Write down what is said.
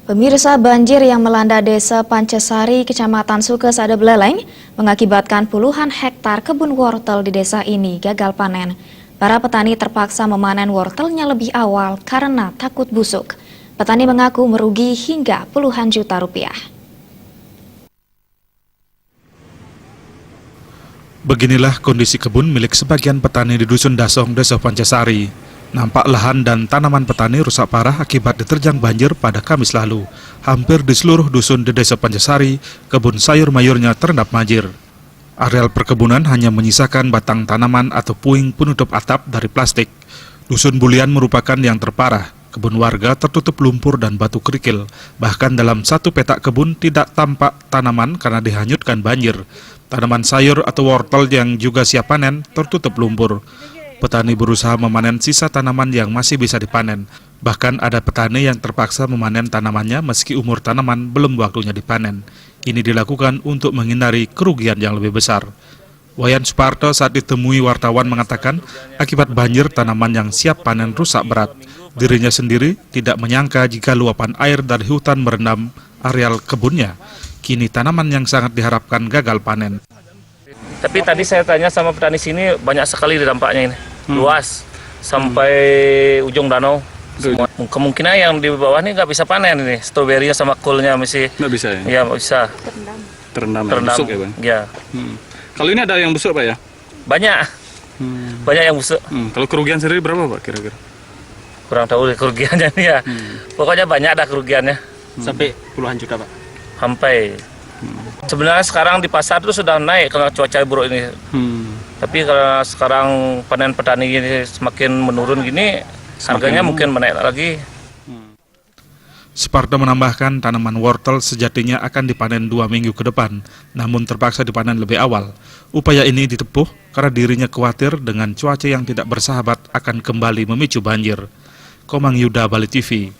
Pemirsa, banjir yang melanda Desa Pancasari, Kecamatan Sukesada Beleleng, mengakibatkan puluhan hektar kebun wortel di desa ini gagal panen. Para petani terpaksa memanen wortelnya lebih awal karena takut busuk. Petani mengaku merugi hingga puluhan juta rupiah. Beginilah kondisi kebun milik sebagian petani di Dusun Dasong, Desa Pancasari. Nampak lahan dan tanaman petani rusak parah akibat diterjang banjir pada Kamis lalu. Hampir di seluruh dusun di Desa Pancasari, kebun sayur mayurnya terendam banjir. Areal perkebunan hanya menyisakan batang tanaman atau puing penutup atap dari plastik. Dusun Bulian merupakan yang terparah. Kebun warga tertutup lumpur dan batu kerikil. Bahkan dalam satu petak kebun tidak tampak tanaman karena dihanyutkan banjir. Tanaman sayur atau wortel yang juga siap panen tertutup lumpur. Petani berusaha memanen sisa tanaman yang masih bisa dipanen. Bahkan ada petani yang terpaksa memanen tanamannya meski umur tanaman belum waktunya dipanen. Ini dilakukan untuk menghindari kerugian yang lebih besar. Wayan Suparto saat ditemui wartawan mengatakan akibat banjir tanaman yang siap panen rusak berat. Dirinya sendiri tidak menyangka jika luapan air dari hutan merendam areal kebunnya. Kini tanaman yang sangat diharapkan gagal panen. Tapi tadi saya tanya sama petani sini, banyak sekali dampaknya ini. Luas sampai ujung danau. Semua. Kemungkinan yang di bawah ini nggak bisa panen ini. Stroberinya sama kulnya masih nggak bisa ya? Iya, nggak bisa. Terendam. Busuk ya, Bang? Ya. Kalau ini ada yang busuk, Pak ya? Banyak. Banyak yang busuk. Kalau kerugian sendiri berapa, Pak, kira-kira? Kurang tahu deh kerugiannya nih ya. Pokoknya banyak ada kerugiannya. Sampai puluhan juta, Pak? Sampai. Sebenarnya sekarang di pasar itu sudah naik karena cuaca buruk ini. Tapi karena sekarang panen petani ini semakin menurun gini, harganya mungkin menaik lagi. Suparto menambahkan tanaman wortel sejatinya akan dipanen 2 minggu ke depan, namun terpaksa dipanen lebih awal. Upaya ini ditempuh karena dirinya khawatir dengan cuaca yang tidak bersahabat akan kembali memicu banjir. Komang Yuda, Bali TV.